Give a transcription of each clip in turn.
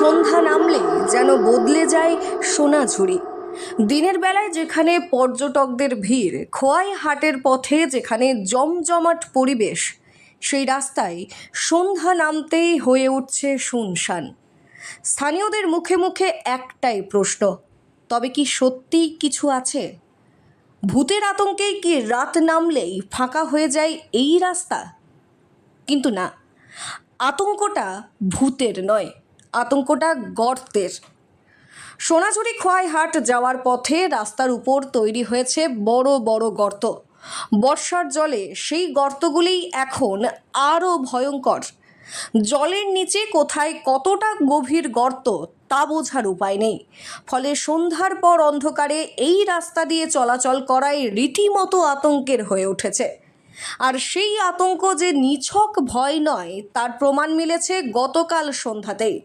সন্ধ্যা নামলেই যেন বদলে যায় সোনাঝুরি। দিনের বেলায় যেখানে পর্যটকদের ভিড়, খোয়াই হাটের পথে যেখানে জমজমাট পরিবেশ, সেই রাস্তায় সন্ধ্যা নামতেই হয়ে উঠছে শুনশান। স্থানীয়দের মুখে মুখে একটাই প্রশ্ন, তবে কি সত্যিই কিছু আছে? ভূতের আতঙ্কেই কি রাত নামলেই ফাঁকা হয়ে যায় এই রাস্তা? কিন্তু না, আতঙ্কটা ভূতের নয়, আতঙ্কটা গর্তের। সোনাঝুরি খোয়াই হাট যাওয়ার পথে রাস্তার উপর তৈরি হয়েছে বড় বড় গর্ত। বর্ষার জলে সেই গর্তগুলি এখন আরও ভয়ঙ্কর। জলের নিচে কোথায় কতটা গভীর গর্ত তা বোঝার উপায় নেই। ফলে সন্ধ্যার পর অন্ধকারে এই রাস্তা দিয়ে চলাচল করাই রীতিমতো আতঙ্কের হয়ে উঠেছে। আর সেই আতঙ্ক যে নিছক ভয় নয় তার প্রমাণ মিলেছে গতকাল সন্ধ্যাতেই।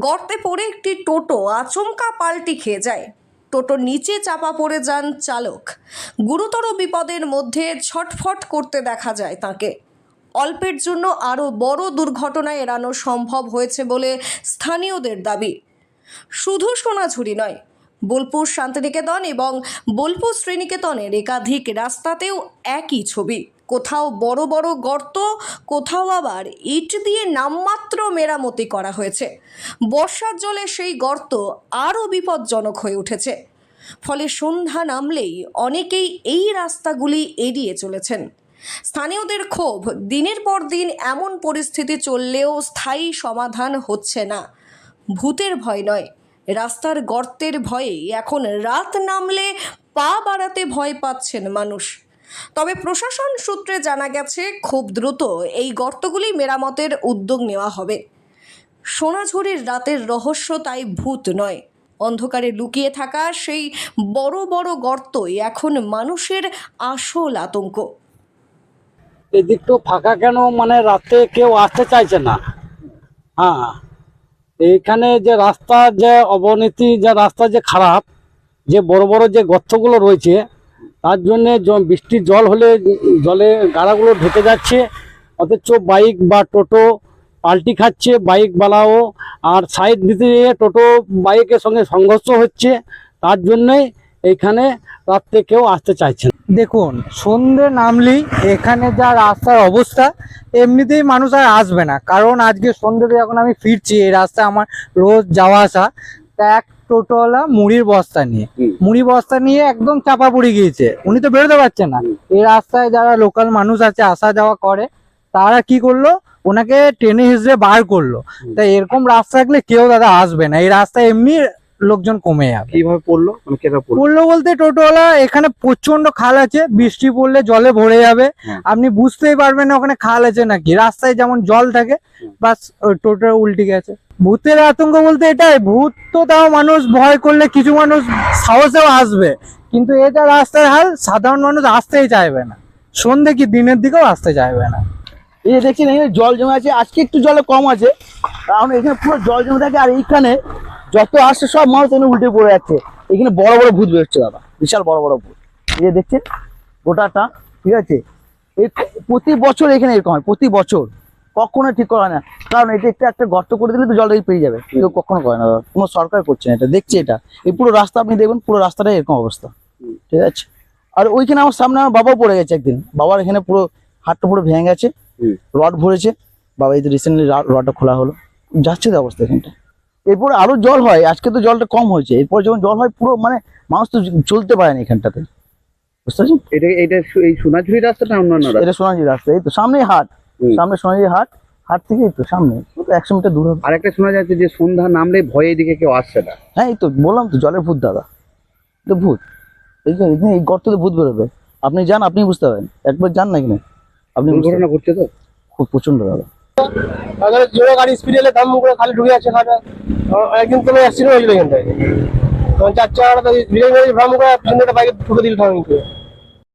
গর্তে পড়ে একটি টোটো আচমকা পাল্টি খেয়ে যায়। টোটোর নিচে চাপা পড়ে যান চালক। গুরুতর বিপদের মধ্যে ছটফট করতে দেখা যায় তাকে। অল্পের জন্য আরও বড় দুর্ঘটনা এড়ানো সম্ভব হয়েছে বলে স্থানীয়দের দাবি। শুধু সোনাঝুরি নয়, বোলপুর শান্তিনিকেতন এবং বোলপুর শ্রীনিকেতনের একাধিক রাস্তাতেও একই ছবি। কোথাও বড় বড় গর্ত, কোথাও আবার ইট দিয়ে নামমাত্র মেরামতি করা হয়েছে। বর্ষার জলে সেই গর্ত আরও বিপজ্জনক হয়ে উঠেছে। ফলে সন্ধ্যা নামলেই অনেকেই এই রাস্তাগুলি এড়িয়ে চলেছেন। স্থানীয়দের ক্ষোভ, দিনের পর দিন এমন পরিস্থিতি চললেও স্থায়ী সমাধান হচ্ছে না। ভূতের ভয় নয়, রাস্তার গর্তের ভয়েই এখন রাত নামলে পা বাড়াতে ভয় পাচ্ছেন মানুষ। তবে প্রশাসন সূত্রে জানা গেছে খুব দ্রুত এই গর্তগুলি মেরামতের উদ্যোগ নেওয়া হবে। সোনাঝুরির রাতের রহস্য তাই ভূত নয়, অন্ধকারে লুকিয়ে থাকা সেই বড় বড় গর্তই এখন মানুষের আসল আতঙ্ক। এদিক তো ফাঁকা কেন, মানে রাতে কেউ আসতে চাইছে না। হ্যাঁ, এইখানে যে রাস্তার যে অবনতি, যে রাস্তা যে খারাপ, যে বড় বড় যে গর্তগুলো রয়েছে, তার জন্যে বৃষ্টির জল হলে জলে গাড়াগুলো ঢুকে যাচ্ছে, অথচ বাইক বা টোটো পাল্টি খাচ্ছে, বাইকওয়ালাও। আর সাইড দিতে গিয়ে টোটো বাইকের সঙ্গে সংঘর্ষ হচ্ছে, তার জন্যই এইখানে রাত্রে কেউ আসতে চাইছে না। দেখুন, সন্ধ্যে নামলেই এখানে যা রাস্তার অবস্থা, এমনিতেই মানুষ আর আসবে না। কারণ আজকে সন্ধ্যেতে যখন আমি ফিরছি, এই রাস্তায় আমার রোজ যাওয়া আসা, তা এক টোটোওয়ালা মুড়ি বস্তা নিয়ে একদম চাপা পড়ে গিয়েছে। উনি তো বেরোতে পারছেন না। এই রাস্তায় যারা লোকাল মানুষ আছে, আসা যাওয়া করে, তারা কি করলো, ওনাকে টেনে হিসেবে বার করলো। তাই এরকম রাস্তা থাকলে কেউ দাদা আসবে না। এই রাস্তায় এমনি লোকজন কমে যাবে। কিভাবে পড়লো, পড়লো বলতে, টোটোওয়ালা, এখানে প্রচন্ড খাল আছে, বৃষ্টি পড়লে জলে ভরে যাবে, আপনি বুঝতেই পারবেন না ওখানে খাল আছে নাকি। রাস্তায় যেমন জল থাকে, বাস ওই টোটো উল্টে গেছে। ভূতের আতঙ্ক বলতে এটাই, ভূত তো তাও মানুষ ভয় করলে কিছু মানুষ সাহসেও আসবে, কিন্তু এটা রাস্তার হাল, সাধারণ মানুষ আসতেই চাইবে না। সন্ধ্যে কি দিনের দিকেও আসতে চাইবে না। এই দেখছেন, এখানে জল জমে আছে। আজকে একটু জলে কম আছে, কারণ এখানে পুরো জল জমে থাকে। আর এইখানে যত আসছে সব মানুষ এখানে উল্টে পড়ে যাচ্ছে। এখানে বড় বড় ভূত বেরোচ্ছে দাদা, বিশাল বড় বড় ভূত। এই যে দেখছেন গোটাটা, ঠিক আছে। এই প্রতি বছর এখানে এরকম হয়, প্রতি বছর। কখনো ঠিক করা হয় না, কারণ এটা একটা গর্ত করে দিলে তো জলটা পেয়ে যাবে। কেউ কখনো করে না, কোনো সরকার করছে না এটা, দেখছে এটা। এই পুরো রাস্তা আপনি দেখবেন, পুরো রাস্তাটাই এরকম অবস্থা, ঠিক আছে। আর ওইখানে আমার সামনে আমার বাবাও পড়ে গেছে একদিন। বাবার এখানে পুরো হাতটা পুরো ভেঙে গেছে, রড ভরেছে। বাবা এই তো রিসেন্টলি রডটা খোলা হলো, যাচ্ছে তো অবস্থা এখানটা। এরপরে আরো জল হয়, আজকে তো জলটা কম হয়েছে। এরপর যখন জল হয় পুরো মানে মানুষ তো চলতে পারে না এখানটাতে, বুঝতে পারছেন। এটা এই সোনাঝুরি রাস্তাটা অন্যান্য রাস্তা, এটা সোনাঝুরি রাস্তা। এই তো সামনেই হাট, সামনে সোনাঝুরি হাট, হাট থেকে এই তো সামনে 100 মিটার দূর হবে। আর একটা শোনা যাচ্ছে যে সন্ধ্যা নামলে ভয়ে এদিকে কেউ আসছে না। হ্যাঁ, এই তো বললাম তো, জলের ভূত দাদা, তো ভূত। এই গর্ততে ভূত বেরোবে, আপনি যান, আপনি বুঝতে পারেন। একবার যান না এখানে, আপনি দুর্ঘটনা ঘটছে তো খুব প্রচন্ড দাদা। জোরে গাড়ি স্পিড এলে দাম করে খালি ঢুকে যাচ্ছে খাটা। একদিন তো অ্যাক্সিডেন্ট হয়েছিল এখান থেকে, তখন 4 চাকা ভ্রাম করে বাইকে ঠুকে দিল।